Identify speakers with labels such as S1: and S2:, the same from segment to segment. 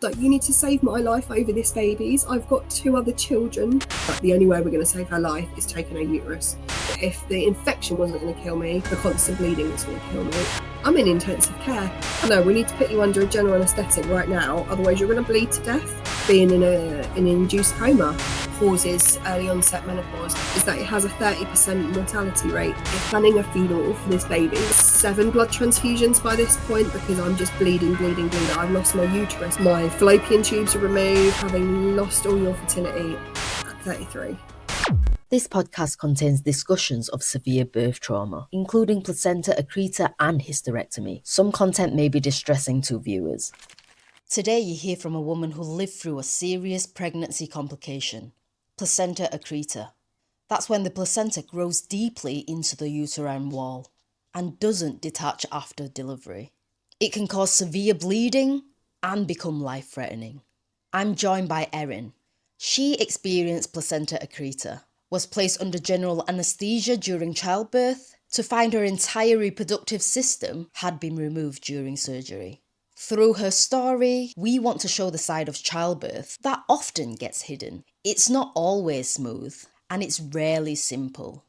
S1: Like, you need to save my life over this baby's. I've got 2 other children. But the only way we're going to save her life is taking her uterus. If the infection wasn't going to kill me, the constant bleeding was going to kill me. I'm in intensive care. No, we need to put you under a general anaesthetic right now, otherwise you're going to bleed to death. Being in an induced coma causes early onset menopause is that it has a 30% mortality rate. We're planning a funeral for this baby. 7 blood transfusions by this point because I'm just bleeding. I've lost my uterus. My fallopian tubes are removed, having lost all your fertility at 33.
S2: This podcast contains discussions of severe birth trauma, including placenta accreta and hysterectomy. Some content may be distressing to viewers. Today you hear from a woman who lived through a serious pregnancy complication, placenta accreta. That's when the placenta grows deeply into the uterine wall and doesn't detach after delivery. It can cause severe bleeding and become life-threatening. I'm joined by Erin. She experienced placenta accreta, was placed under general anaesthesia during childbirth to find her entire reproductive system had been removed during surgery. Through her story, we want to show the side of childbirth that often gets hidden. It's not always smooth, and it's rarely simple.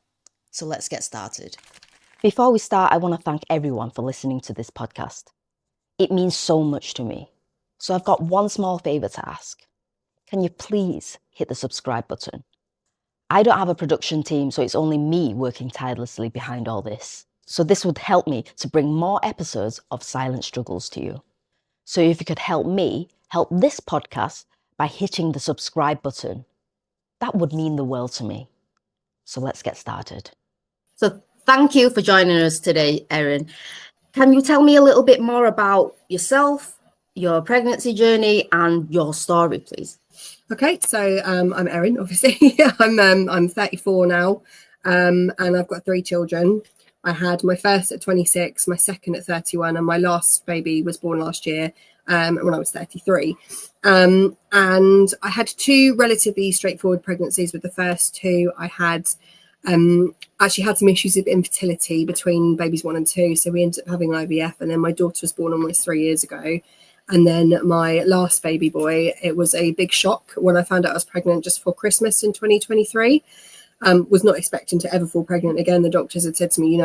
S2: So let's get started. Before we start, I want to thank everyone for listening to this podcast. It means so much to me. So I've got one small favour to ask. Can you please hit the subscribe button? I don't have a production team, so it's only me working tirelessly behind all this. So this would help me to bring more episodes of Silent Struggles to you. So if you could help me help this podcast by hitting the subscribe button, that would mean the world to me. So let's get started. So thank you for joining us today, Erin. Can you tell me a little bit more about yourself, your pregnancy journey, and your story, please?
S1: Okay, so I'm Erin, obviously. I'm 34 now, and I've got 3 children. I had my first at 26, my second at 31, and my last baby was born last year when I was 33. And I had 2 relatively straightforward pregnancies. With the first 2, I had actually had some issues with infertility between babies 1 and 2, so we ended up having IVF, and then my daughter was born almost 3 years ago. And then my last baby boy, it was a big shock when I found out I was pregnant just before Christmas in 2023. Was not expecting to ever fall pregnant again. The doctors had said to me,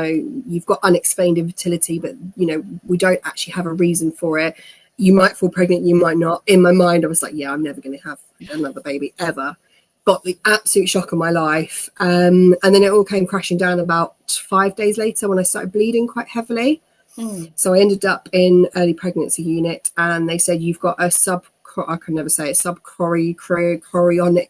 S1: you've got unexplained infertility, but, we don't actually have a reason for it. You might fall pregnant, you might not. In my mind, I was like, yeah, I'm never going to have another baby ever. Got the absolute shock of my life. And then it all came crashing down about 5 days later when I started bleeding quite heavily. So I ended up in early pregnancy unit, and they said you've got a subchorionic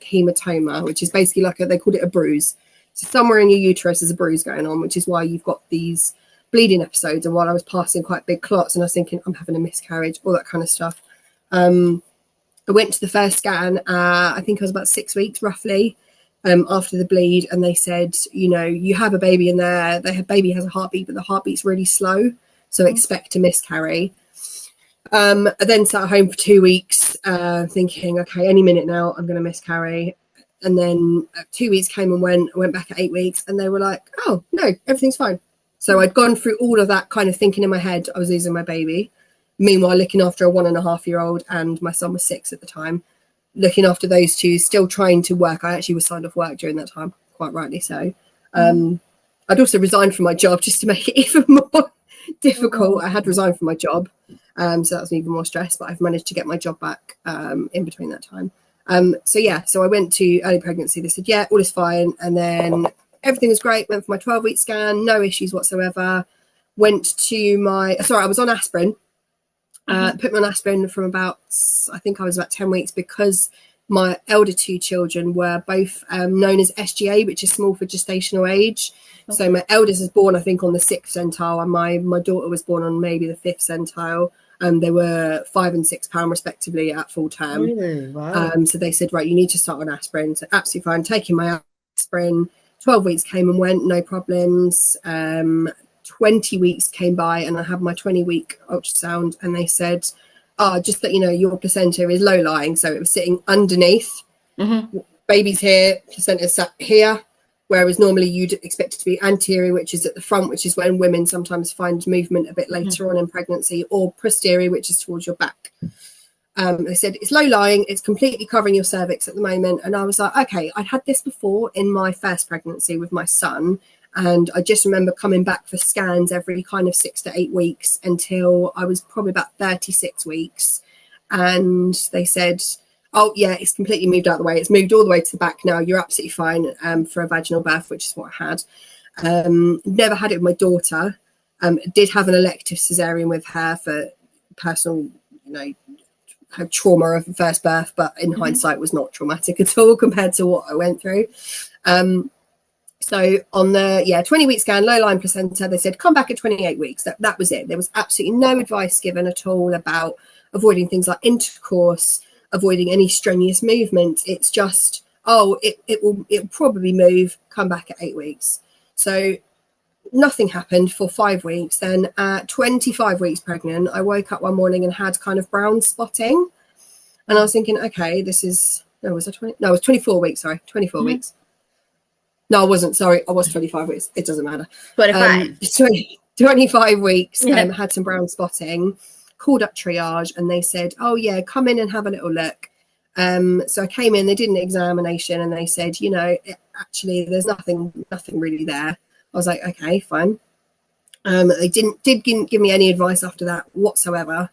S1: hematoma, which is basically they called it a bruise. So somewhere in your uterus there's a bruise going on, which is why you've got these bleeding episodes. And while I was passing quite big clots and I was thinking I'm having a miscarriage, all that kind of stuff. I went to the first scan, I think I was about 6 weeks roughly after the bleed, and they said, you have a baby in there. The baby has a heartbeat, but the heartbeat's really slow. So expect to miscarry. I then sat at home for 2 weeks thinking, okay, any minute now I'm going to miscarry. And then 2 weeks came and went. I went back at 8 weeks, and they were like, oh, no, everything's fine. So I'd gone through all of that kind of thinking in my head I was losing my baby. Meanwhile, looking after a 1.5-year-old, and my son was 6 at the time. Looking after those 2, still trying to work. I actually was signed off work during that time, quite rightly so. I'd also resigned from my job just to make it even more difficult. I had resigned from my job, so that was even more stress, but I've managed to get my job back in between that time. So I went to early pregnancy. They said, yeah, all is fine. And then everything was great. Went for my 12-week scan, no issues whatsoever. I was on aspirin. Put me on aspirin from I think I was about 10 weeks because my elder 2 children were both known as SGA, which is small for gestational age. Okay. So my eldest was born, I think, on the 6th centile, and my daughter was born on maybe the 5th centile. They were 5 and 6 pounds respectively at full term.
S2: Really? Wow.
S1: So they said, right, you need to start on aspirin. So absolutely fine, taking my aspirin. 12 weeks came and went, no problems. 20 weeks came by, and I had my 20-week ultrasound, and they said, just that your placenta is low-lying, so it was sitting underneath. Baby's here, placenta's sat here, whereas normally you'd expect it to be anterior, which is at the front, which is when women sometimes find movement a bit later on in pregnancy, or posterior, which is towards your back. They said it's low lying, it's completely covering your cervix at the moment. And I was like, okay, I'd had this before in my first pregnancy with my son. And I just remember coming back for scans every kind of 6 to 8 weeks until I was probably about 36 weeks. And they said, oh, yeah, it's completely moved out of the way. It's moved all the way to the back now. You're absolutely fine for a vaginal birth, which is what I had. Never had it with my daughter. Did have an elective cesarean with her for personal, had trauma of the first birth, but in hindsight was not traumatic at all compared to what I went through. So on the 20-week scan, low-lying placenta, they said come back at 28 weeks. That was it. There was absolutely no advice given at all about avoiding things like intercourse, avoiding any strenuous movement. It's just, it'll probably move, come back at 8 weeks. So nothing happened for 5 weeks. Then at 25 weeks pregnant, I woke up one morning and had kind of brown spotting. And I was thinking, okay, was 24 weeks, sorry, 24 weeks. No, I wasn't, sorry, I was 25 weeks. It doesn't matter.
S2: 25.
S1: 25 weeks, had some brown spotting, called up triage, and they said, oh yeah, come in and have a little look. So I came in, they did an examination, and they said, actually there's nothing really there. I was like, okay, fine. They didn't give me any advice after that whatsoever.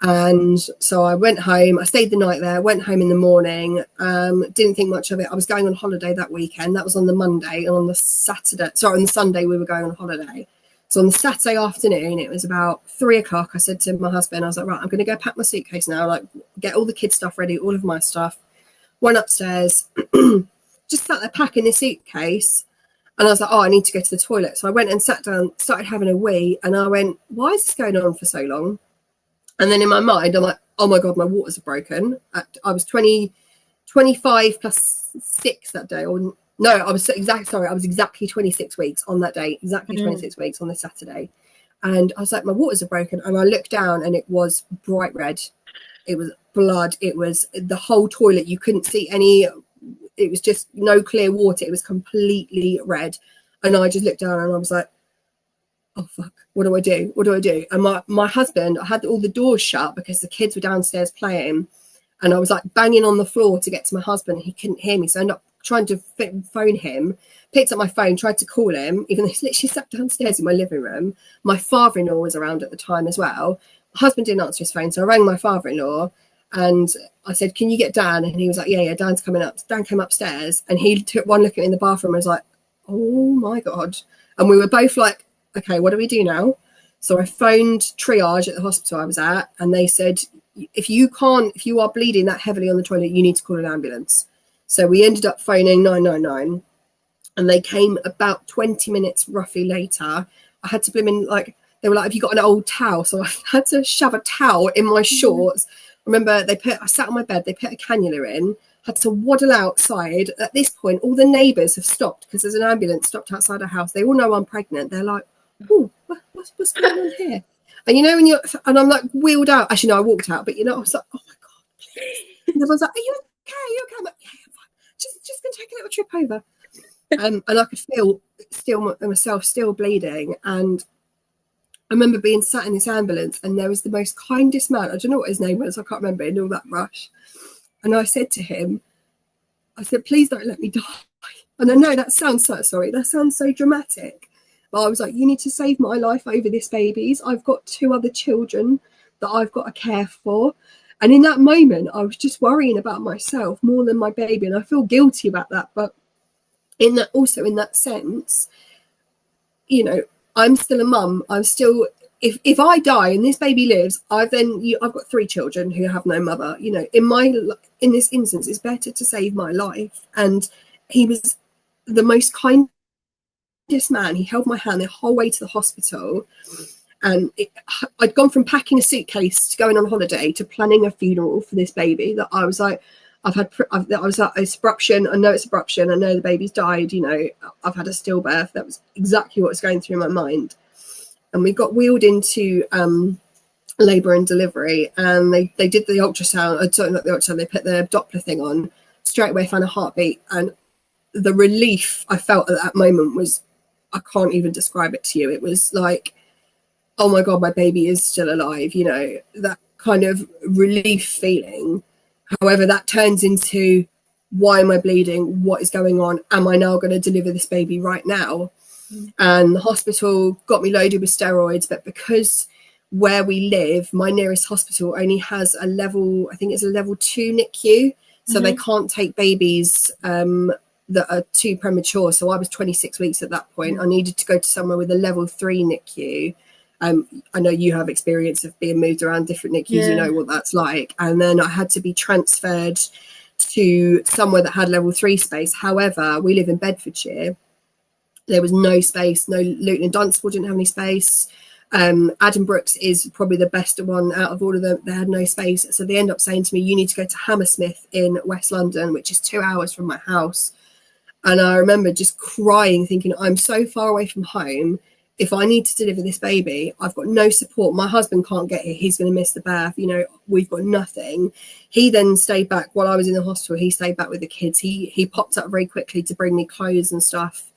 S1: And so I went home, I stayed the night there, went home in the morning, didn't think much of it. I was going on holiday that weekend. That was on the Monday, and on the Sunday we were going on holiday. So on the Saturday afternoon, it was about 3:00. I said to my husband, I was like, right, I'm going to go pack my suitcase now, like get all the kids' stuff ready, all of my stuff. Went upstairs, just sat there packing the suitcase. And I was like, oh, I need to go to the toilet. So I went and sat down, started having a wee, and I went, why is this going on for so long? And then in my mind, I'm like, oh my God, my waters are broken. I was 25 plus 6 that day. Or no, I was exactly 26 weeks on that day, exactly 26 weeks on the Saturday. And I was like, my waters are broken. And I looked down and it was bright red. It was blood. It was the whole toilet. You couldn't see any, it was just no clear water. It was completely red. And I just looked down and I was like, oh fuck, what do I do? And my husband, I had all the doors shut because the kids were downstairs playing, and I was like banging on the floor to get to my husband, and he couldn't hear me. So I ended up trying to phone him, picked up my phone, tried to call him, even though he's literally sat downstairs in my living room. My father-in-law was around at the time as well. My husband didn't answer his phone, so I rang my father-in-law and I said, can you get Dan? And he was like, yeah, Dan's coming up. Dan came upstairs and he took one look at me in the bathroom and was like, oh my God. And we were both like, okay, what do we do now? So I phoned triage at the hospital I was at, and they said, if you are bleeding that heavily on the toilet, you need to call an ambulance. So we ended up phoning 999, and they came about 20 minutes roughly later. I had to they were like, have you got an old towel? So I had to shove a towel in my shorts. Remember, I sat on my bed, they put a cannula in, had to waddle outside. At this point, all the neighbours have stopped because there's an ambulance stopped outside our house. They all know I'm pregnant. They're like, oh, what's going on here? And and I'm like wheeled out. Actually, no, I walked out, but I was like, oh my God, please. And everyone's like, are you okay? Are you okay? I'm like, yeah, I'm fine. Just gonna take a little trip over. And I could feel myself still bleeding. And I remember being sat in this ambulance, and there was the most kindest man. I don't know what his name was. I can't remember in all that rush. And I said to him, please don't let me die. And I know that sounds so dramatic. But I was like, you need to save my life over this baby's. I've got 2 other children that I've got to care for. And in that moment, I was just worrying about myself more than my baby. And I feel guilty about that. But in that sense, I'm still a mum. I'm still, if I die and this baby lives, I've got 3 children who have no mother. In this instance, it's better to save my life. And he was the most kindest man. He held my hand the whole way to the hospital. And I'd gone from packing a suitcase to going on holiday to planning a funeral for this baby that I was like, I was like, it's abruption. I know it's abruption. I know the baby's died. I've had a stillbirth. That was exactly what was going through my mind. And we got wheeled into labour and delivery, and they did the ultrasound. Sorry, not the ultrasound. They put the Doppler thing on. Straight away, found a heartbeat, and the relief I felt at that moment was, I can't even describe it to you. It was like, oh my God, my baby is still alive. That kind of relief feeling. However, that turns into, why am I bleeding? What is going on? Am I now going to deliver this baby right now? And the hospital got me loaded with steroids, but because where we live, my nearest hospital only has a level, I think it's a level 2 NICU, so they can't take babies that are too premature. So I was 26 weeks at that point. I needed to go to somewhere with a level 3 NICU. I know you have experience of being moved around different NICUs, you know what that's like. And then I had to be transferred to somewhere that had level 3 space. However, we live in Bedfordshire. There was no space. No, Luton and Dunstable didn't have any space. Adam Brooks is probably the best one out of all of them. They had no space. So they end up saying to me, you need to go to Hammersmith in West London, which is 2 hours from my house. And I remember just crying, thinking, I'm so far away from home. If I need to deliver this baby, I've got no support. My husband can't get here. He's going to miss the birth. You know, we've got nothing. He then stayed back while I was in the hospital. He stayed back with the kids. He popped up very quickly to bring me clothes and stuff.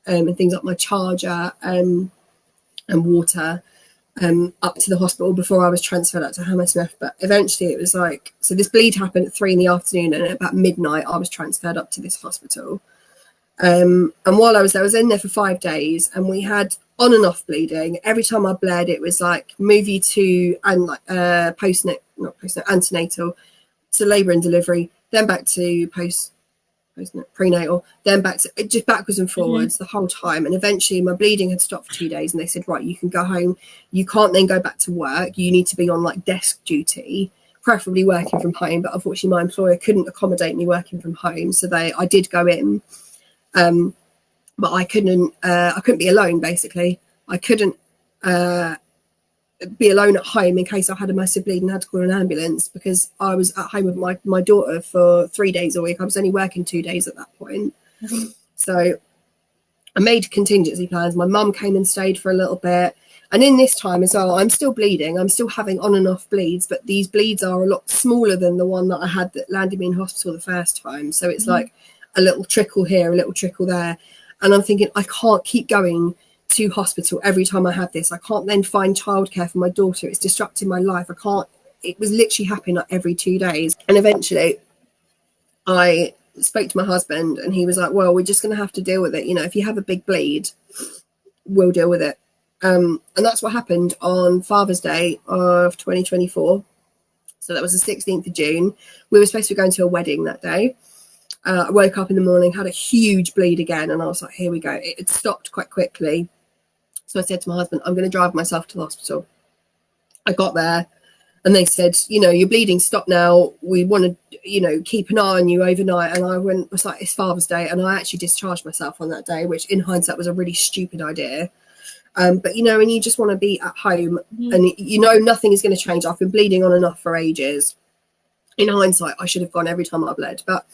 S1: And things like my charger and water up to the hospital before I was transferred out to Hammersmith. But eventually it was like, so this bleed happened at 3 PM, and at about midnight I was transferred up to this hospital. And while I was in there for 5 days, and we had on and off bleeding. Every time I bled, it was like move you to and like antenatal, to labour and delivery, then back to prenatal, then back to just backwards and forwards the whole time. And eventually my bleeding had stopped for 2 days, and they said, right, you can go home. You can't then go back to work. You need to be on like desk duty, preferably working from home. But unfortunately my employer couldn't accommodate me working from home, so I did go in, but I couldn't be alone. Basically I couldn't be alone at home in case I had a massive bleed and had to call an ambulance, because I was at home with my daughter for 3 days a week. I was only working 2 days at that point. So I made contingency plans. My mum came and stayed for a little bit. And in this time as well, I'm still bleeding. I'm still having on and off bleeds, but these bleeds are a lot smaller than the one that I had that landed me in hospital the first time. So it's like a little trickle here, a little trickle there. And I'm thinking, I can't keep going to hospital every time I have this. I can't then find childcare for my daughter. It's disrupting my life. It was literally happening like every 2 days. And eventually I spoke to my husband, and he was like, well, we're just going to have to deal with it. You know, if you have a big bleed, we'll deal with it. And that's what happened on Father's Day of 2024. So that was the 16th of June. We were supposed to be going to a wedding that day. I woke up in the morning, had a huge bleed again, and I was like, here we go. It stopped quite quickly. So I said to my husband, I'm going to drive myself to the hospital. I got there, and they said, you know, your bleeding stopped now. We want to, you know, keep an eye on you overnight. And I was like, it's Father's Day. And I actually discharged myself on that day, which in hindsight was a really stupid idea. But, you know, and you just want to be at home, and, you know, nothing is going to change. I've been bleeding on and off for ages. In hindsight, I should have gone every time I bled. But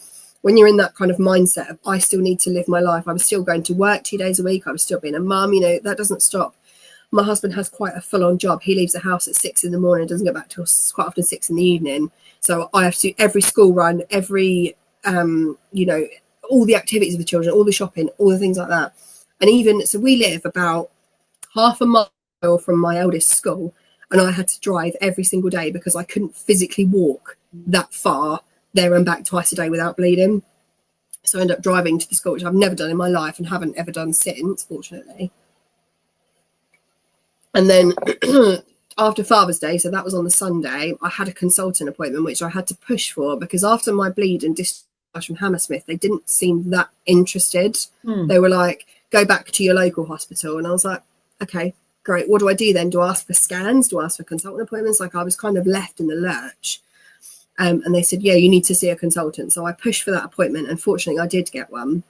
S1: when you're in that kind of mindset of, I still need to live my life, I was still going to work 2 days a week. I was still being a mum, you know, that doesn't stop. My husband has quite a full-on job. He leaves the house at 6 AM, doesn't get back till quite often 6 PM. So I have to do every school run, every, you know, all the activities of the children, all the shopping, all the things like that. And even, so we live about half a mile from my eldest school, and I had to drive every single day because I couldn't physically walk that far there and back twice a day without bleeding. So I ended up driving to the school, which I've never done in my life and haven't ever done since, fortunately. And then after Father's Day, so that was on the Sunday, I had a consultant appointment, which I had to push for, because after my bleed and discharge from Hammersmith, they didn't seem that interested. They were like, go back to your local hospital. And I was like, okay, great. What do I do then? Do I ask for scans? Do I ask for consultant appointments? Like, I was kind of left in the lurch. And they said, yeah, you need to see a consultant. So I pushed for that appointment, and fortunately I did get one.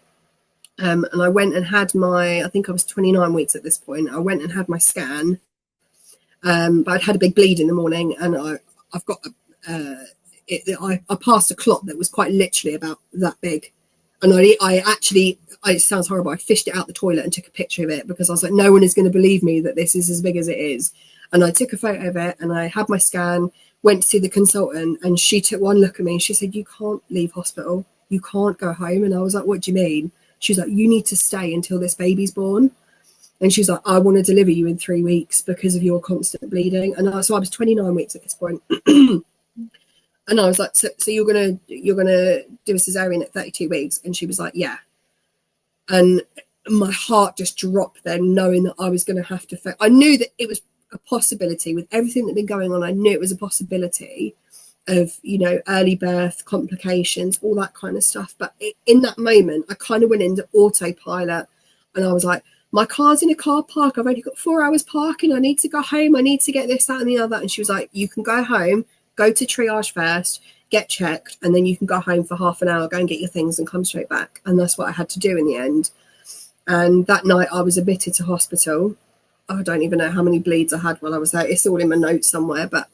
S1: And I went and had I think I was 29 weeks at this point. I went and had my scan, but I'd had a big bleed in the morning, and I've got I passed a clot that was quite literally about that big. And I actually, it sounds horrible, I fished it out the toilet and took a picture of it, because I was like, no one is going to believe me that this is as big as it is. And I took a photo of it, and I had my scan, went to see the consultant, and she took one look at me and she said, you can't leave hospital. You can't go home. And I was like, what do you mean? She was like, you need to stay until this baby's born. And she was like, I want to deliver you in 3 weeks because of your constant bleeding. And so I was 29 weeks at this point. And I was like, so you're gonna do a cesarean at 32 weeks? And she was like, yeah. And my heart just dropped then, knowing that I was going to have to. I knew that it was a possibility with everything that had been going on. I knew it was a possibility of, you know, early birth, complications, all that kind of stuff. But in that moment, I kind of went into autopilot, and I was like, my car's in a car park. I've only got 4 hours parking. I need to go home. I need to get this, that, and the other. And she was like, you can go home, go to triage first, get checked, and then you can go home for half an hour, go and get your things and come straight back. And that's what I had to do in the end. And that night I was admitted to hospital. I don't even know how many bleeds I had while I was there. It's all in my notes somewhere, but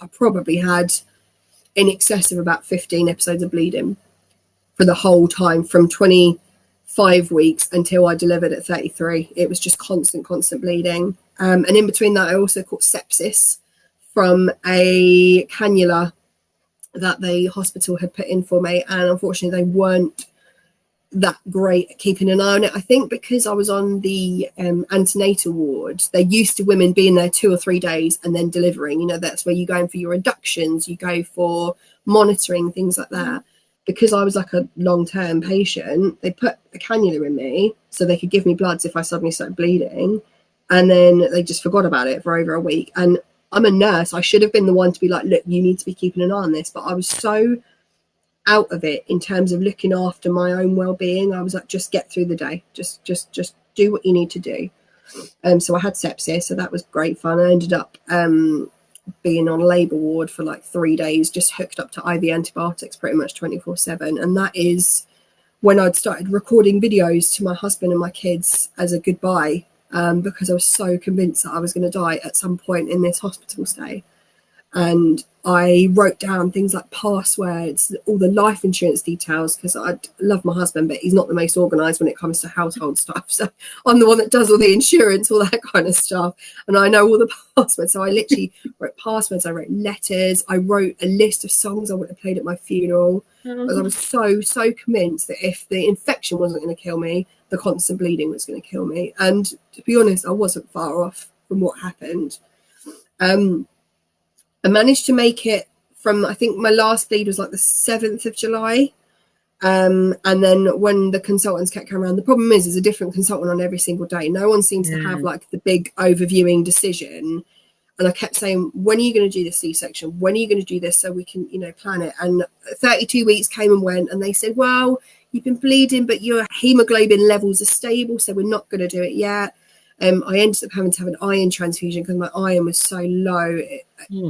S1: I probably had in excess of about 15 episodes of bleeding for the whole time, from 25 weeks until I delivered at 33. It was just constant bleeding. And in between that, I also caught sepsis from a cannula that the hospital had put in for me. And unfortunately, they weren't that great at keeping an eye on it. I think because I was on the antenatal ward, they're used to women being there 2 or 3 days and then delivering. You know, that's where you go in for your inductions, you go for monitoring, things like that. Because I was like a long-term patient, they put a cannula in me so they could give me bloods if I suddenly started bleeding. And then they just forgot about it for over a week. And I'm a nurse. I should have been the one to be like, look, you need to be keeping an eye on this. But I was so out of it in terms of looking after my own well-being. I was like, just get through the day. Just do what you need to do. So I had sepsis. So that was great fun. I ended up being on labour ward for like 3 days, just hooked up to IV antibiotics pretty much 24/7. And that is when I'd started recording videos to my husband and my kids as a goodbye, because I was so convinced that I was going to die at some point in this hospital stay. And I wrote down things like passwords, all the life insurance details, because I love my husband, but he's not the most organised when it comes to household stuff. So I'm the one that does all the insurance, all that kind of stuff. And I know all the passwords. So I literally wrote passwords. I wrote letters. I wrote a list of songs I would have played at my funeral. Because I was so convinced that if the infection wasn't going to kill me, the constant bleeding was going to kill me. And to be honest, I wasn't far off from what happened. I managed to make it from, I think my last bleed was like the 7th of July. And then when the consultants kept coming around, the problem is there's a different consultant on every single day. No one seems to have like the big overviewing decision. And I kept saying, when are you going to do the C-section? When are you going to do this so we can, you know, plan it? And 32 weeks came and went, and they said, well, you've been bleeding, but your hemoglobin levels are stable, so we're not going to do it yet. I ended up having to have an iron transfusion because my iron was so low.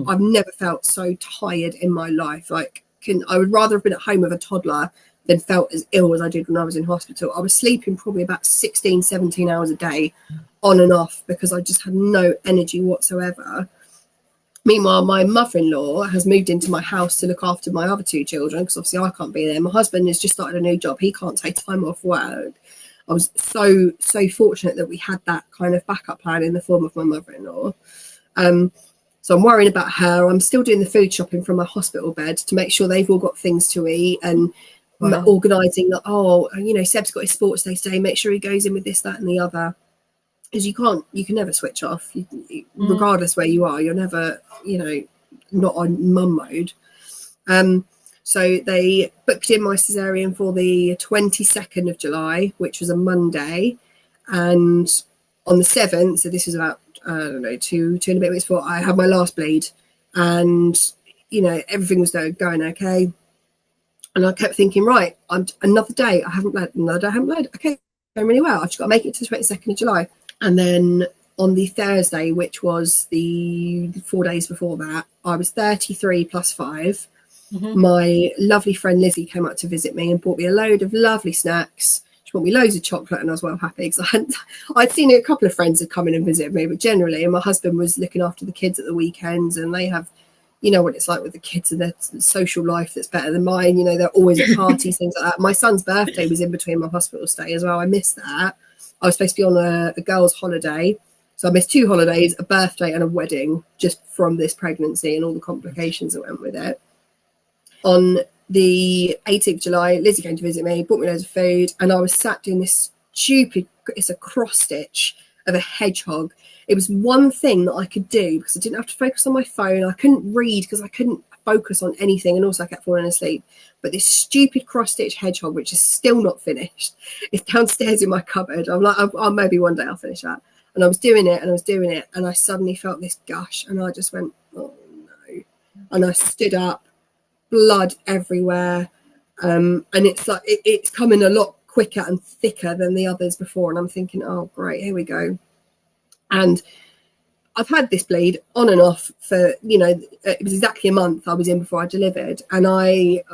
S1: I've never felt so tired in my life. Like, I would rather have been at home with a toddler than felt as ill as I did when I was in hospital. I was sleeping probably about 16, 17 hours a day on and off because I just had no energy whatsoever. Meanwhile, my mother-in-law has moved into my house to look after my other 2 children because obviously I can't be there. My husband has just started a new job. He can't take time off work. I was so fortunate that we had that kind of backup plan in the form of my mother-in-law. So I'm worrying about her. I'm still doing the food shopping from my hospital bed to make sure they've all got things to eat, and organising that, oh, you know, Seb's got his sports day today, make sure he goes in with this, that and the other. Because you can never switch off. Regardless where you are, you're never, you know, not on mum mode. So they booked in my cesarean for the 22nd of July, which was a Monday. And on the 7th, so this was about, I don't know, two and a bit weeks before, I had my last bleed. And, you know, everything was going okay. And I kept thinking, right, another day, I haven't bled, another day I haven't bled. Okay, going really well. I've just got to make it to the 22nd of July. And then on the Thursday, which was the 4 days before that, I was 33 plus 5. My lovely friend Lizzie came out to visit me and bought me a load of lovely snacks. She bought me loads of chocolate, and I was well happy because I'd seen a couple of friends had come in and visited me, but generally, and my husband was looking after the kids at the weekends, and they have, you know what it's like with the kids and their social life that's better than mine. You know, they're always at parties, things like that. My son's birthday was in between my hospital stay as well. I missed that. I was supposed to be on a girls' holiday. So I missed 2 holidays, a birthday and a wedding, just from this pregnancy and all the complications that went with it. On the 18th of July, Lizzie came to visit me, bought me loads of food, and I was sat doing this stupid, it's a cross stitch, of a hedgehog. It was one thing that I could do because I didn't have to focus on my phone. I couldn't read because I couldn't focus on anything, and also I kept falling asleep. But this stupid cross-stitch hedgehog, which is still not finished, is downstairs in my cupboard. I'm like, oh, maybe one day I'll finish that. And I was doing it, and I suddenly felt this gush, and I just went, oh no. And I stood up, blood everywhere. And it's like it's coming a lot quicker and thicker than the others before, and I'm thinking, oh great, here we go. And I've had this bleed on and off for, you know, it was exactly a month I was in before I delivered. And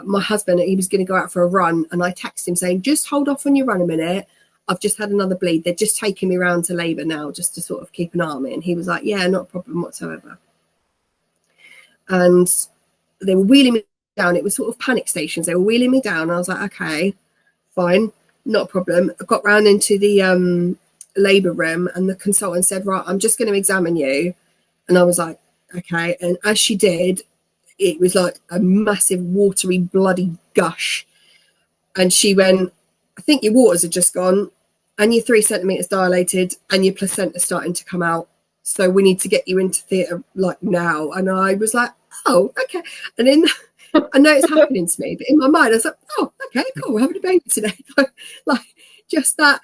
S1: my husband, he was going to go out for a run, and I texted him saying, just hold off on your run a minute, I've just had another bleed, they're just taking me around to labour now just to sort of keep an eye on me. And he was like, yeah, not a problem whatsoever. And they were wheeling me down. It was sort of panic stations. They were wheeling me down. I was like, okay, fine, not a problem. I got round into the labour room, and the consultant said, right, I'm just going to examine you. And I was like, okay. And as she did, it was like a massive watery bloody gush. And she went, I think your waters are just gone, and you're 3 centimetres dilated, and your placenta's starting to come out, so we need to get you into theatre like now. And I was like, oh, okay. And then I know it's happening to me, but in my mind I was like, oh, okay, cool, we're having a baby today. Like just that,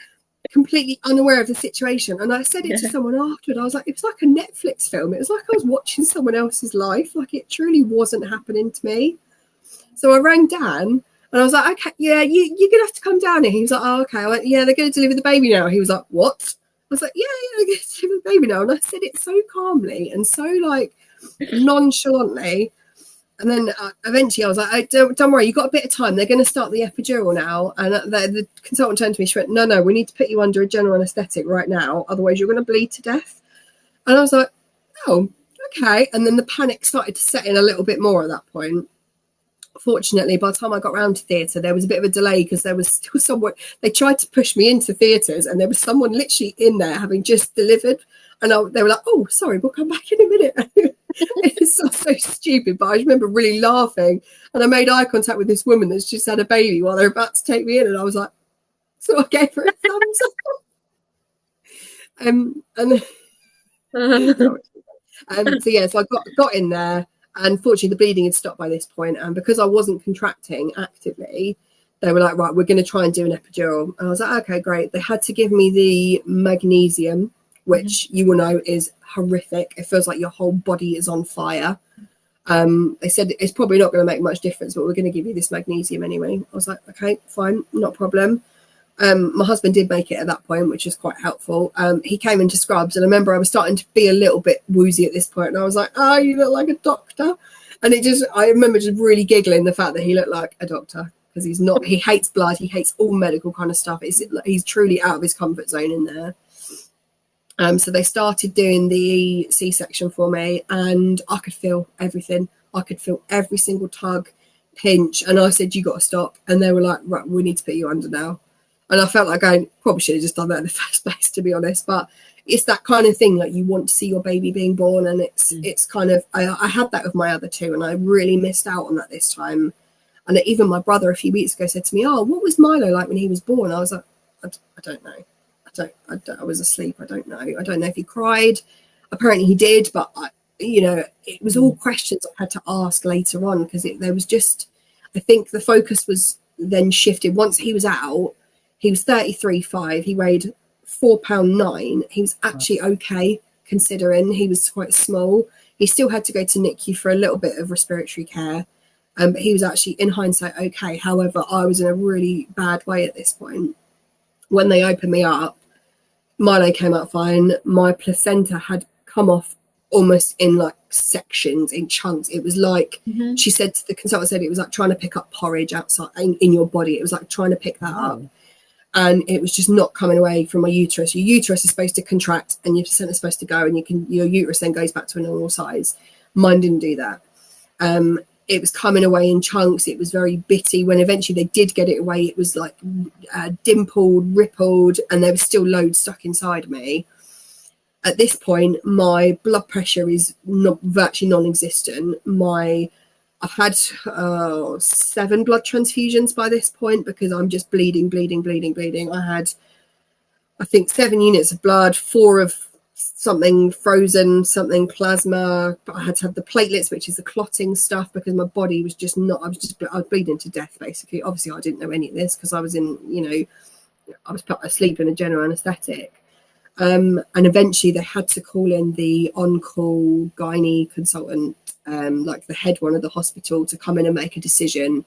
S1: completely unaware of the situation. And I said it to someone afterward. I was like, it was like a Netflix film. It was like I was watching someone else's life. Like it truly wasn't happening to me. So I rang Dan, and I was like, okay, yeah, you're gonna have to come down here. He was like, oh, okay. I went, yeah, they're going to deliver the baby now. He was like, what? I was like, yeah, they're going to deliver the baby now. And I said it so calmly and so like nonchalantly. And then eventually I was like, don't worry, you've got a bit of time. They're going to start the epidural now. And the consultant turned to me, she went, no, we need to put you under a general anaesthetic right now. Otherwise you're going to bleed to death. And I was like, oh, okay. And then the panic started to set in a little bit more at that point. Fortunately, by the time I got round to theatre, there was a bit of a delay because there was still someone, they tried to push me into theatres, and there was someone literally in there having just delivered. And they were like, oh, sorry, we'll come back in a minute. It's so stupid, but I remember really laughing, and I made eye contact with this woman that's just had a baby while they're about to take me in, and I was like, so I gave her a thumbs up. So yeah, so I got in there, and fortunately the bleeding had stopped by this point, and because I wasn't contracting actively, they were like, right, we're going to try and do an epidural. And I was like, okay, great. They had to give me the magnesium, which you will know is horrific. It feels like your whole body is on fire. They said it's probably not going to make much difference, but we're going to give you this magnesium anyway. I was like, okay, fine, not a problem. My husband did make it at that point, which was quite helpful. He came into scrubs, and I remember I was starting to be a little bit woozy at this point, and I was like, oh, you look like a doctor. And I remember just really giggling the fact that he looked like a doctor, because he's not, he hates blood, he hates all medical kind of stuff. He's truly out of his comfort zone in there. So they started doing the C-section for me, and I could feel everything. I could feel every single tug, pinch, and I said, you got to stop. And they were like, right, we need to put you under now. And I felt like I probably should have just done that in the first place, to be honest. But it's that kind of thing, like you want to see your baby being born, and it's kind of, I had that with my other two, and I really missed out on that this time. And even my brother a few weeks ago said to me, oh, what was Milo like when he was born? I was like, I don't know. I was asleep. I don't know. I don't know if he cried. Apparently he did, but it was all questions I had to ask later on, because there was just, I think the focus was then shifted. Once he was out, he was 33.5. He weighed £4.9. He was actually okay, considering he was quite small. He still had to go to NICU for a little bit of respiratory care, but he was actually, in hindsight, okay. However, I was in a really bad way at this point. When they opened me up, Milo came out fine. My placenta had come off almost in like sections, in chunks. It was like, she said, the consultant said, it was like trying to pick up porridge outside in your body. It was like trying to pick that up. And it was just not coming away from my uterus. Your uterus is supposed to contract, and your placenta is supposed to go, and your uterus then goes back to a normal size. Mine didn't do that. It was coming away in chunks. It was very bitty. When eventually they did get it away, it was like dimpled, rippled, and there was still loads stuck inside me. At this point, my blood pressure is virtually non-existent. I've had 7 blood transfusions by this point, because I'm just bleeding. I had I think 7 units of blood, 4 of something frozen, something plasma. But I had to have the platelets, which is the clotting stuff, because my body was just not, I was bleeding to death, basically. Obviously, I didn't know any of this because I was in, I was put asleep in a general anaesthetic. And eventually they had to call in the on-call gynae consultant, like the head one of the hospital, to come in and make a decision.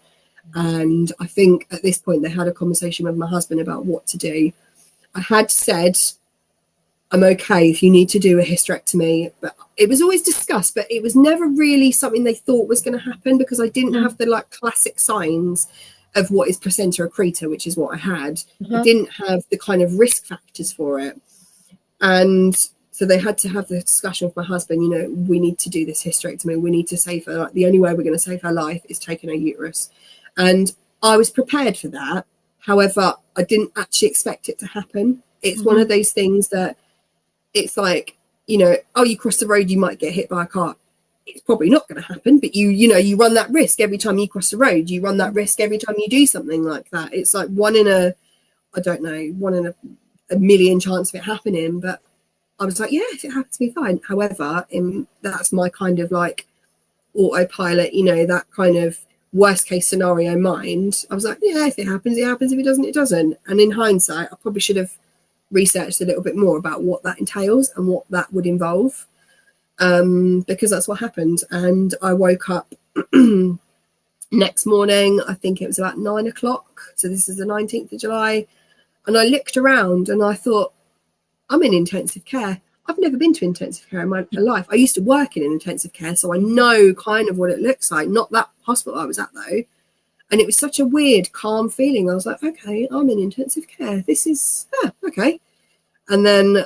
S1: And I think at this point they had a conversation with my husband about what to do. I had said, I'm okay if you need to do a hysterectomy, but it was always discussed, but it was never really something they thought was going to happen, because I didn't have the like classic signs of what is placenta accreta, which is what I had. I didn't have the kind of risk factors for it. And so they had to have the discussion with my husband, we need to do this hysterectomy. We need to save her. Like, the only way we're going to save her life is taking her uterus. And I was prepared for that. However, I didn't actually expect it to happen. It's one of those things that it's like, oh, you cross the road, you might get hit by a car. It's probably not going to happen, but you run that risk every time you cross the road. You run that risk every time you do something like that. It's like one in a million chance of it happening. But I was like, yeah, if it happens to me, fine. However, that's my kind of like autopilot, that kind of worst case scenario mind. I was like, yeah, if it happens, it happens. If it doesn't, it doesn't. And in hindsight, I probably should have researched a little bit more about what that entails and what that would involve, because that's what happened. And I woke up next morning, I think it was about 9 o'clock. So this is the 19th of July. And I looked around and I thought, I'm in intensive care. I've never been to intensive care in my life. I used to work in intensive care, so I know kind of what it looks like. Not that hospital I was at, though. And it was such a weird, calm feeling. I was like, okay, I'm in intensive care. This is, okay. And then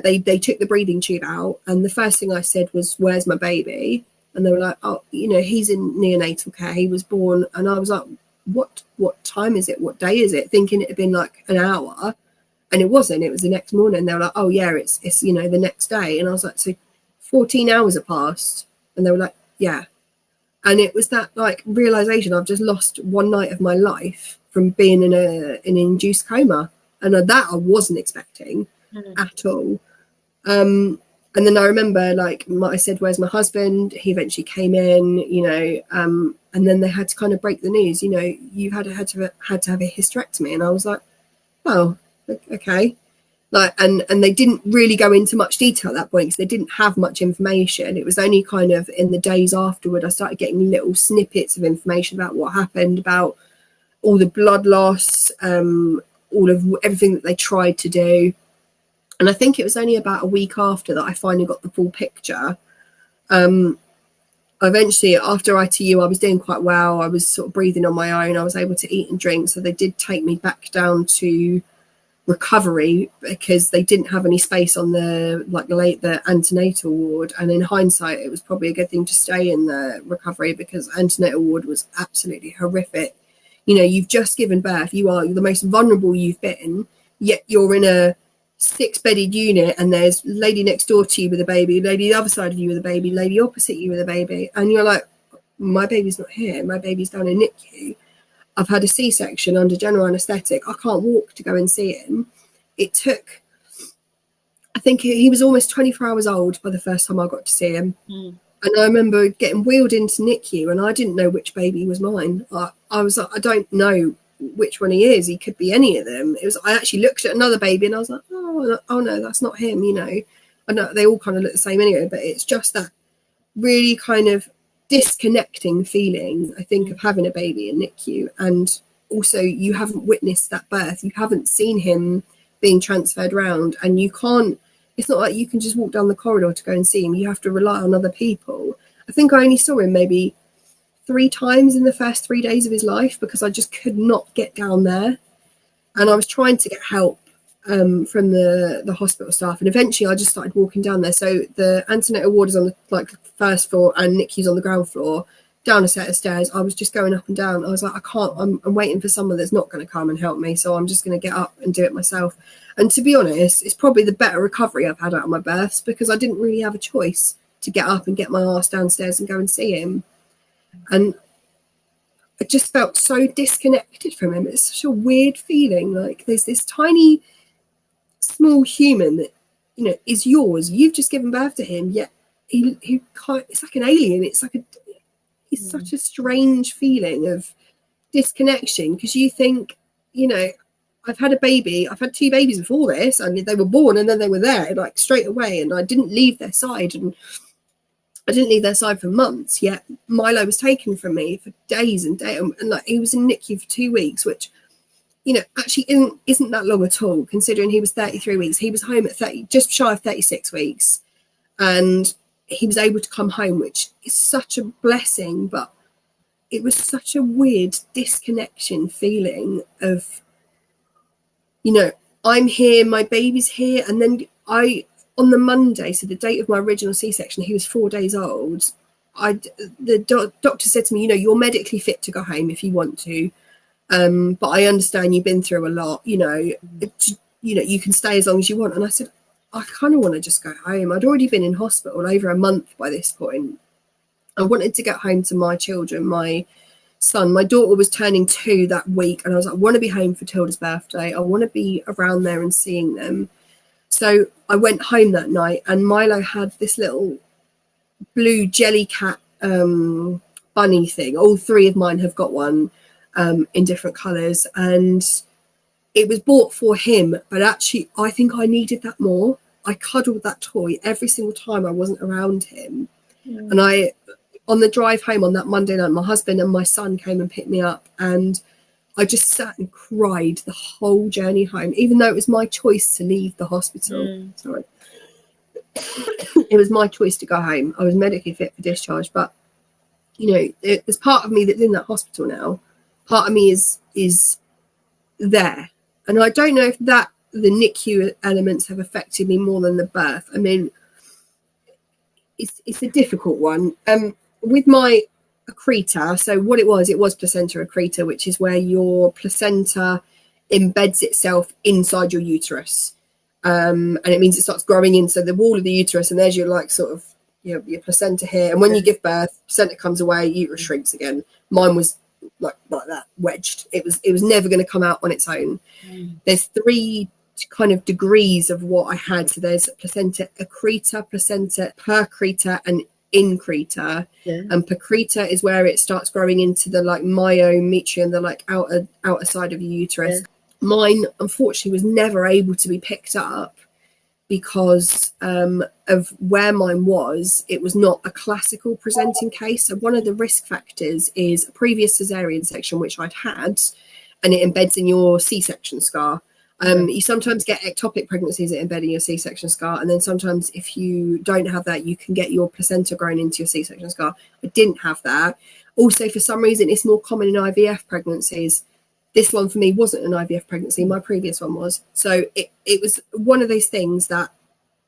S1: they took the breathing tube out. And the first thing I said was, where's my baby? And they were like, oh, he's in neonatal care. He was born. And I was like, what time is it? What day is it? Thinking it had been like an hour. And it wasn't. It was the next morning. They were like, oh, yeah, it's the next day. And I was like, so 14 hours have passed. And they were like, yeah. And it was that like realization, I've just lost one night of my life from being in an induced coma. And that I wasn't expecting at all. And then I remember, like, I said, where's my husband? He eventually came in, and then they had to kind of break the news, you had to have a hysterectomy. And I was like, oh, okay. Like, and they didn't really go into much detail at that point because they didn't have much information. It was only kind of in the days afterward I started getting little snippets of information about what happened, about all the blood loss, all of everything that they tried to do. And I think it was only about a week after that I finally got the full picture. Eventually, after ITU, I was doing quite well. I was sort of breathing on my own. I was able to eat and drink. So they did take me back down to recovery because they didn't have any space on the antenatal ward. And in hindsight, it was probably a good thing to stay in the recovery because antenatal ward was absolutely horrific. You've just given birth. You are the most vulnerable you've been, yet you're in a 6-bedded unit and there's lady next door to you with a baby, lady the other side of you with a baby, lady opposite you with a baby. And you're like, my baby's not here. My baby's down in NICU. I've had a C-section under general anaesthetic. I can't walk to go and see him. It took, I think he was almost 24 hours old by the first time I got to see him. And I remember getting wheeled into NICU and I didn't know which baby was mine. I was like, I don't know which one he is. He could be any of them. I actually looked at another baby and I was like, oh no, that's not him. I know they all kind of look the same anyway, but it's just that really kind of disconnecting feeling, I think, of having a baby in NICU. And also you haven't witnessed that birth. You haven't seen him being transferred around, and you can't, it's not like you can just walk down the corridor to go and see him. You have to rely on other people. I think I only saw him maybe 3 times in the first 3 days of his life because I just could not get down there. And I was trying to get help from the hospital staff, and eventually I just started walking down there. So the antenatal ward is on the first floor and NICU's on the ground floor. Down a set of stairs, I was just going up and down. I was like, I can't, I'm waiting for someone that's not going to come and help me, so I'm just going to get up and do it myself. And to be honest, it's probably the better recovery I've had out of my births because I didn't really have a choice to get up and get my ass downstairs and go and see him. And I just felt so disconnected from him. It's such a weird feeling. Like there's this tiny small human that, you know, is yours. You've just given birth to him, yet he can't, it's like an alien. It's such a strange feeling of disconnection, because you think, you know, I've had 2 babies before this, and they were born and then they were there like straight away, and I didn't leave their side, and I didn't leave their side for months, yet Milo was taken from me for days and days, and like he was in NICU for 2 weeks, which, you know, actually isn't that long at all, considering he was 33 weeks. He was home at 30, just shy of 36 weeks, and he was able to come home, which is such a blessing. But it was such a weird disconnection feeling of, you know, I'm here, my baby's here, and then on the Monday, so the date of my original C-section, he was 4 days old. The doctor said to me, you know, you're medically fit to go home if you want to, but I understand you've been through a lot. You know, you can stay as long as you want. And I said, I kind of want to just go home. I'd already been in hospital over a month by this point. I wanted to get home to my children, my son. My daughter was turning 2 that week, and I was like, I want to be home for Tilda's birthday. I want to be around there and seeing them. So I went home that night, and Milo had this little blue jelly cat bunny thing. All 3 of mine have got one in different colours, and it was bought for him, but actually I think I needed that more. I cuddled that toy every single time I wasn't around him. And on the drive home on that Monday night, my husband and my son came and picked me up, and I just sat and cried the whole journey home, even though it was my choice to leave the hospital. Sorry. It was my choice to go home. I was medically fit for discharge, but, you know, there's part of me that's in that hospital now. Part of me is there. And I don't know if the NICU elements have affected me more than the birth. I mean, it's a difficult one. With my accreta, so what it was placenta accreta, which is where your placenta embeds itself inside your uterus, and it means it starts growing into the wall of the uterus, and there's your like sort of, you know, your placenta here, and when you give birth, placenta comes away, uterus shrinks again. Mine was like that, wedged. It was never going to come out on its own. There's 3 kind of degrees of what I had. So there's placenta accreta, placenta percreta, and increta. And percreta is where it starts growing into the like myometrium, the like outer side of your uterus. Mine unfortunately was never able to be picked up because of where mine was. It was not a classical presenting case. So one of the risk factors is a previous cesarean section, which I'd had, and it embeds in your C-section scar. You sometimes get ectopic pregnancies that embed in your C-section scar, and then sometimes if you don't have that, you can get your placenta grown into your C-section scar. I didn't have that. Also, for some reason, it's more common in IVF pregnancies. This one for me wasn't an IVF pregnancy. My previous one was. So it was one of those things that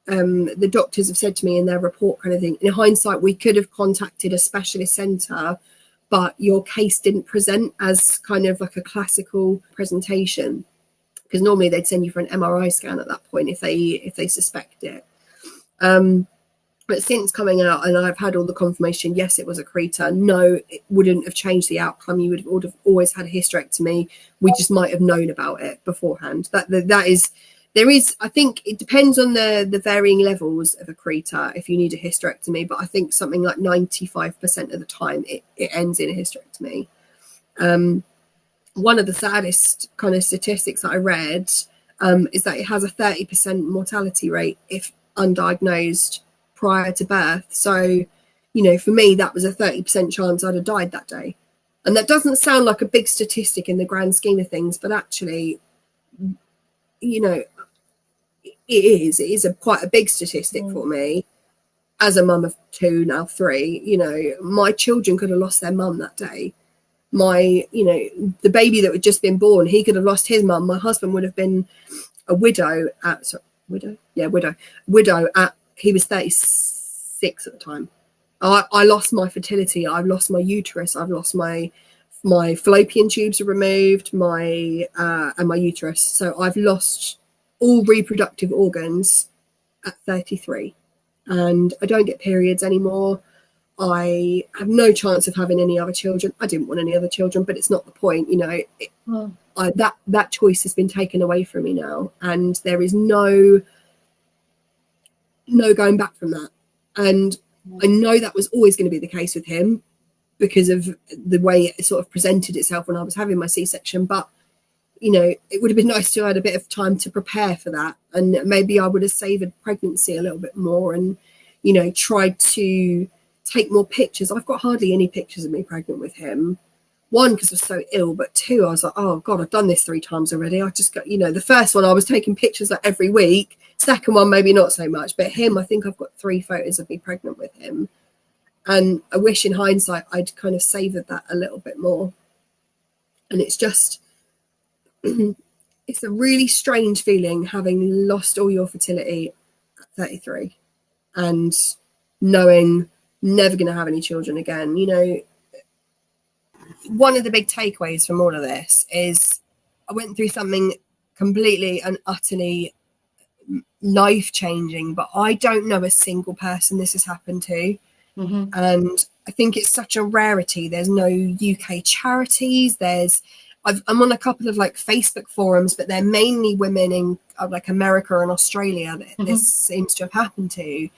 S1: the doctors have said to me in their report kind of thing. In hindsight, we could have contacted a specialist centre, but your case didn't present as kind of like a classical presentation, because normally they'd send you for an MRI scan at that point if they suspect it. But since coming out and I've had all the confirmation, yes, it was accreta. No, it wouldn't have changed the outcome. You would have always had a hysterectomy. We just might have known about it beforehand. There is, I think it depends on the varying levels of accreta if you need a hysterectomy, but I think something like 95% of the time it ends in a hysterectomy. One of the saddest kind of statistics that I read is that it has a 30% mortality rate if undiagnosed prior to birth. So, you know, for me, that was a 30% chance I'd have died that day. And that doesn't sound like a big statistic in the grand scheme of things, but actually, you know, it is quite a big statistic for me as a mum of 2, now 3. You know, my children could have lost their mum that day. The baby that had just been born, he could have lost his mum. My husband would have been a widow at, he was 36 at the time. I lost my fertility. I've lost my uterus. I've lost my fallopian tubes are removed, and my uterus. So I've lost all reproductive organs at 33, and I don't get periods anymore. I have no chance of having any other children. I didn't want any other children, but it's not the point, you know. That choice has been taken away from me now, and there is no going back from that. And I know that was always going to be the case with him because of the way it sort of presented itself when I was having my C-section. But, you know, it would have been nice to have had a bit of time to prepare for that, and maybe I would have savoured pregnancy a little bit more, and, you know, tried to take more pictures. I've got hardly any pictures of me pregnant with him. One, because I was so ill, but two, I was like, oh God, I've done this 3 times already. I just got, you know, the first one I was taking pictures like every week. Second one, maybe not so much, but him, I think I've got 3 photos of me pregnant with him. And I wish in hindsight I'd kind of savoured that a little bit more. And it's just, it's a really strange feeling having lost all your fertility at 33 and knowing never going to have any children again. You know, one of the big takeaways from all of this is I went through something completely and utterly life-changing, but I don't know a single person this has happened to. And I think it's such a rarity. There's no UK charities. I'm on a couple of like Facebook forums, but they're mainly women in like America and Australia that this seems to have happened to.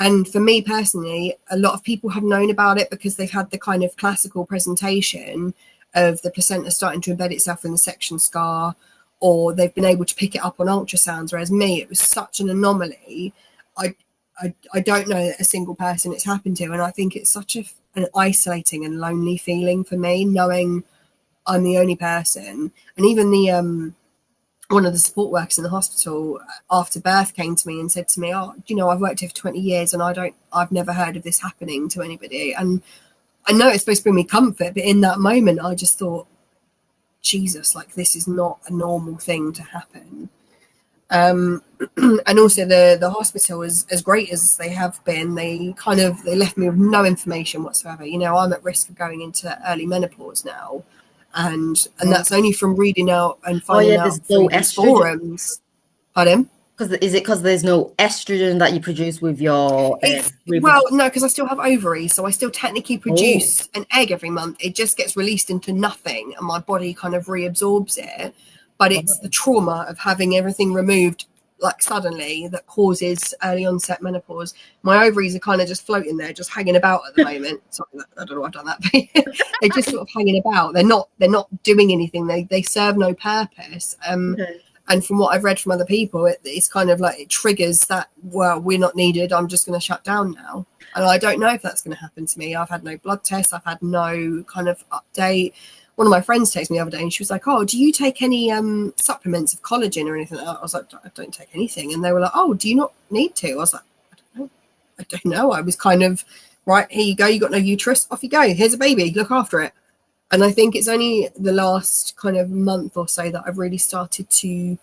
S1: And for me personally, a lot of people have known about it because they've had the kind of classical presentation of the placenta starting to embed itself in the section scar, or they've been able to pick it up on ultrasounds. Whereas me, it was such an anomaly. I don't know a single person it's happened to. And I think it's such an isolating and lonely feeling for me, knowing I'm the only person. And even the one of the support workers in the hospital after birth came to me and said to me, oh, you know, I've worked here for 20 years and I've never heard of this happening to anybody. And I know it's supposed to bring me comfort, but in that moment, I just thought, Jesus, like, this is not a normal thing to happen. And also the hospital, as great as they have been, they left me with no information whatsoever. You know, I'm at risk of going into early menopause now. And that's only from reading out and finding out through these forums. Pardon?
S2: Is it because there's no estrogen that you produce with your
S1: well, no, because I still have ovaries, so I still technically produce an egg every month. It just gets released into nothing, and my body kind of reabsorbs it. But it's the trauma of having everything removed like suddenly that causes early onset menopause. My ovaries are kind of just floating there, just hanging about at the moment. Sorry, I don't know why I've done that, but they're just sort of hanging about. They're not doing anything. They serve no purpose. And from what I've read from other people, it's kind of like it triggers that, well, we're not needed. I'm just going to shut down now. And I don't know if that's going to happen to me. I've had no blood tests. I've had no kind of update. One of my friends texted me the other day and she was like, oh, do you take any supplements of collagen or anything? I was like, I don't take anything. And they were like, oh, do you not need to? I was like, I don't know. I was kind of, right, here you go. You got no uterus. Off you go. Here's a baby. Look after it. And I think it's only the last kind of month or so that I've really started to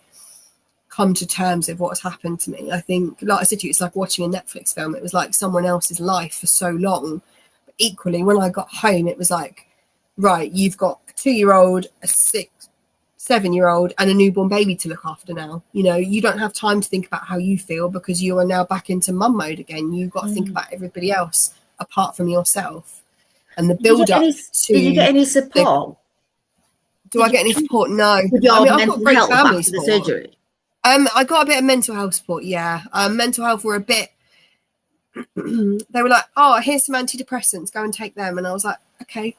S1: come to terms with what's happened to me. I think, like I said to you, it's like watching a Netflix film. It was like someone else's life for so long. But equally, when I got home, it was like, right, you've got a 2-year-old, a 7-year-old, and a newborn baby to look after now. You know, you don't have time to think about how you feel because you are now back into mum mode again. You've got to think about everybody else apart from yourself. And the build up to...
S2: Did you get any support?
S1: Do I get any support? No. I mean, I've got great family support. The surgery? I got a bit of mental health support, yeah. Mental health were a bit... they were like, oh, here's some antidepressants. Go and take them. And I was like, okay,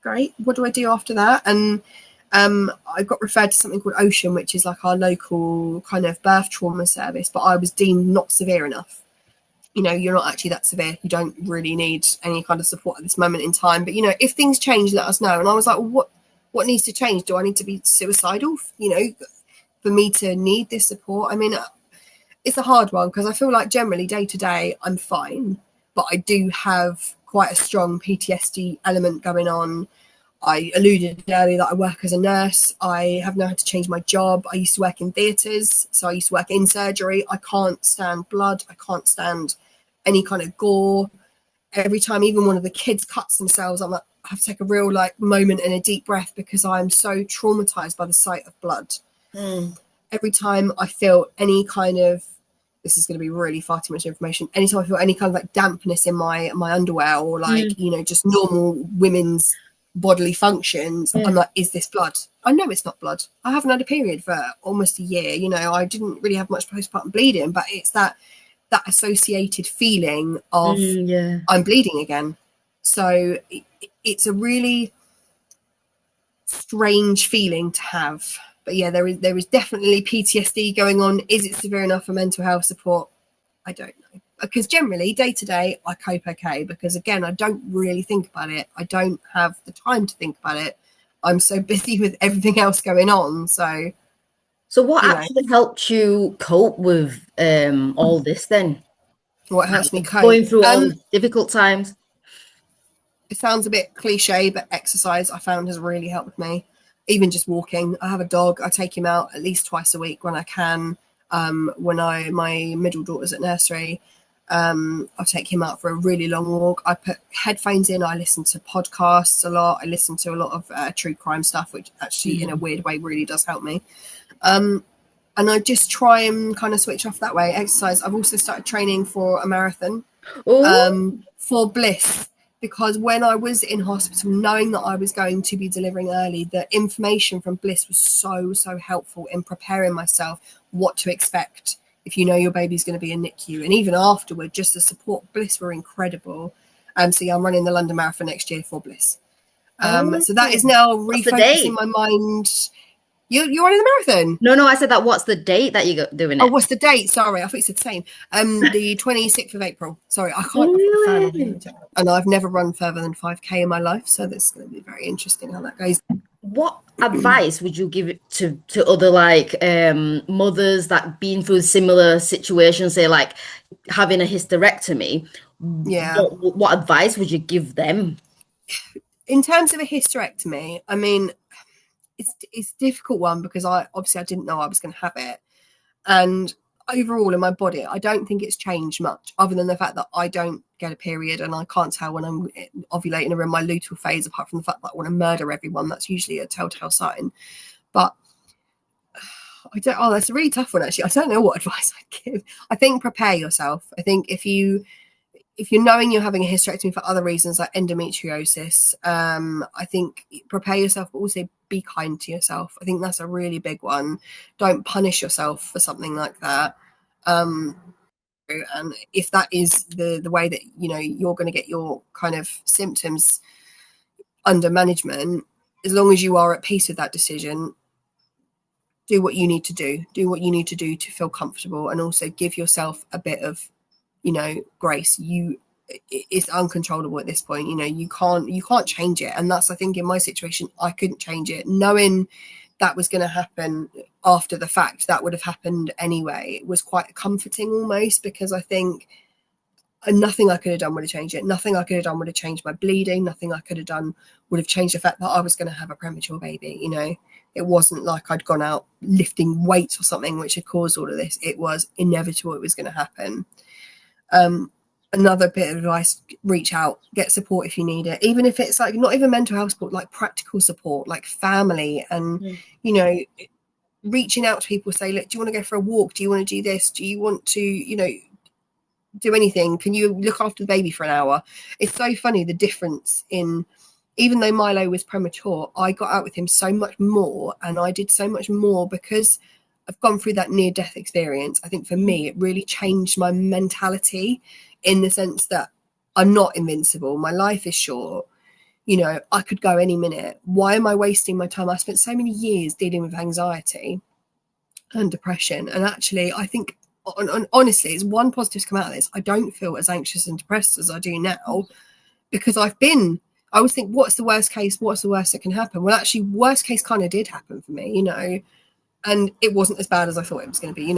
S1: great. What do I do after that? And I got referred to something called Ocean, which is like our local kind of birth trauma service. But I was deemed not severe enough. You know, you're not actually that severe. You don't really need any kind of support at this moment in time. But, you know, if things change, let us know. And I was like, well, what needs to change? Do I need to be suicidal, you know, for me to need this support? I mean, it's a hard one because I feel like generally day to day I'm fine. But I do have quite a strong PTSD element going on. I alluded earlier that I work as a nurse. I have now had to change my job. I used to work in theatres, so I used to work in surgery. I can't stand blood. I can't stand any kind of gore. Every time even one of the kids cuts themselves, I'm like, I have to take a real like moment and a deep breath because I'm so traumatized by the sight of blood. Every time I feel any kind of this is going to be really far too much information. Anytime I feel any kind of like dampness in my underwear, or like, you know, just normal women's bodily functions, I'm like, is this blood? I know it's not blood. I haven't had a period for almost a year. You know, I didn't really have much postpartum bleeding, but it's that associated feeling of I'm bleeding again. So it's a really strange feeling to have. But yeah, there is definitely PTSD going on. Is it severe enough for mental health support? I don't know, because generally day to day I cope okay, because again, I don't really think about it. I don't have the time to think about it. I'm so busy with everything else going on. So
S2: what actually helped you cope with all this then?
S1: What helps me cope?
S2: Going through all the difficult times?
S1: It sounds a bit cliche, but exercise I found has really helped me. Even just walking. I have a dog. I take him out at least twice a week when I can. When my middle daughter's at nursery, I'll take him out for a really long walk. I put headphones in. I listen to podcasts a lot. I listen to a lot of true crime stuff, which actually in a weird way really does help me. And I just try and kind of switch off that way. Exercise. I've also started training for a marathon for Bliss, because when I was in hospital, knowing that I was going to be delivering early, the information from Bliss was so helpful in preparing myself what to expect if you know your baby's going to be in NICU. And even afterward, just the support Bliss were incredible. So yeah, I'm running the London Marathon next year for Bliss. So that is now refocusing my mind. You're running the marathon?
S2: No, I said that. What's the date that you're doing it?
S1: Oh, what's the date? Sorry, I thought you said the same. The 26th of April. Sorry, I can't. Really? And I've never run further than 5K in my life, so this is going to be very interesting how that goes.
S2: What advice would you give to other like mothers that been through similar situations, say like having a hysterectomy?
S1: Yeah.
S2: What advice would you give them?
S1: In terms of a hysterectomy, I mean, it's a difficult one, because I didn't know I was going to have it, and overall in my body I don't think it's changed much, other than the fact that I don't get a period and I can't tell when I'm ovulating or in my luteal phase, apart from the fact that I want to murder everyone. That's usually a telltale sign. But that's a really tough one, actually. I don't know what advice I'd give. I think prepare yourself. I think if you're knowing you're having a hysterectomy for other reasons like endometriosis, I think prepare yourself, but also be kind to yourself. I think that's a really big one. Don't punish yourself for something like that. And if that is the way that you're going to get your kind of symptoms under management, as long as you are at peace with that decision, do what you need to do. Do what you need to do to feel comfortable, and also give yourself a bit of grace. It's uncontrollable at this point. You can't change it, and that's, I think, in my situation I couldn't change it. Knowing that was going to happen after the fact, that would have happened anyway, it was quite comforting almost, because I think nothing I could have done would have changed it. Nothing I could have done would have changed my bleeding. Nothing I could have done would have changed the fact that I was going to have a premature baby. It wasn't like I'd gone out lifting weights or something which had caused all of this. It was inevitable. It was going to happen. Another bit of advice: reach out, get support if you need it, even if it's like not even mental health support, like practical support, like family. And reaching out to people, say, look, do you want to go for a walk? Do you want to do this? Do you want to do anything? Can you look after the baby for an hour? It's so funny, the difference in, even though Milo was premature, I got out with him so much more, and I did so much more because I've gone through that near-death experience. I think for me it really changed my mentality, in the sense that I'm not invincible. My life is short. I could go any minute. Why am I wasting my time? I spent so many years dealing with anxiety and depression, and actually I think honestly, it's one positive to come out of this. I don't feel as anxious and depressed as I do now, because I always think, what's the worst case? What's the worst that can happen? Well, actually, worst case kind of did happen for me, and it wasn't as bad as I thought it was going to be.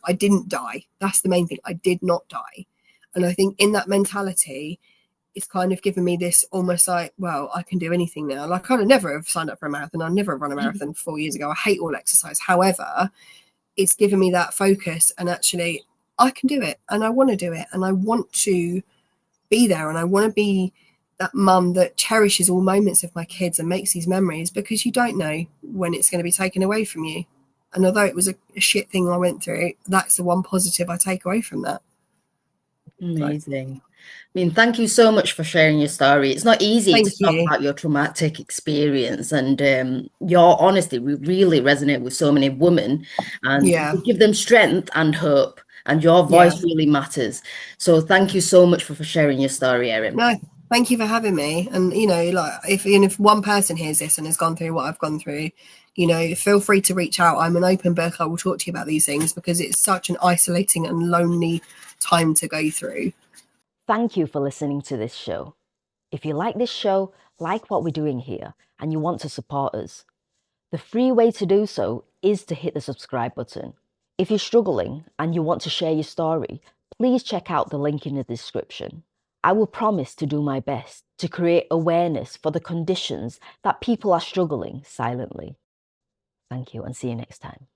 S1: I didn't die. That's the main thing. I did not die. And I think in that mentality, it's kind of given me this almost like, well, I can do anything now. Like, I'd never have signed up for a marathon. I'd never have run a marathon 4 years ago. I hate all exercise. However, it's given me that focus, and actually I can do it, and I want to do it, and I want to be there, and I want to be that mum that cherishes all moments of my kids and makes these memories, because you don't know when it's going to be taken away from you. And although it was a shit thing I went through, that's the one positive I take away from that.
S2: Amazing. I mean, thank you so much for sharing your story. It's not easy
S1: Thank
S2: to talk
S1: you.
S2: about your traumatic experience, and your honesty we really resonate with so many women, and
S1: Yeah.
S2: you give them strength and hope, and your voice
S1: Yeah.
S2: really matters. So thank you so much for sharing your story, Erin.
S1: No, thank you for having me. And you know, like if one person hears this and has gone through what I've gone through, you know, feel free to reach out. I'm an open book. I will talk to you about these things because it's such an isolating and lonely time to go through.
S2: Thank you for listening to this show. If you like this show, like what we're doing here, and you want to support us, the free way to do so is to hit the subscribe button. If you're struggling and you want to share your story, please check out the link in the description. I will promise to do my best to create awareness for the conditions that people are struggling silently. Thank you, and see you next time.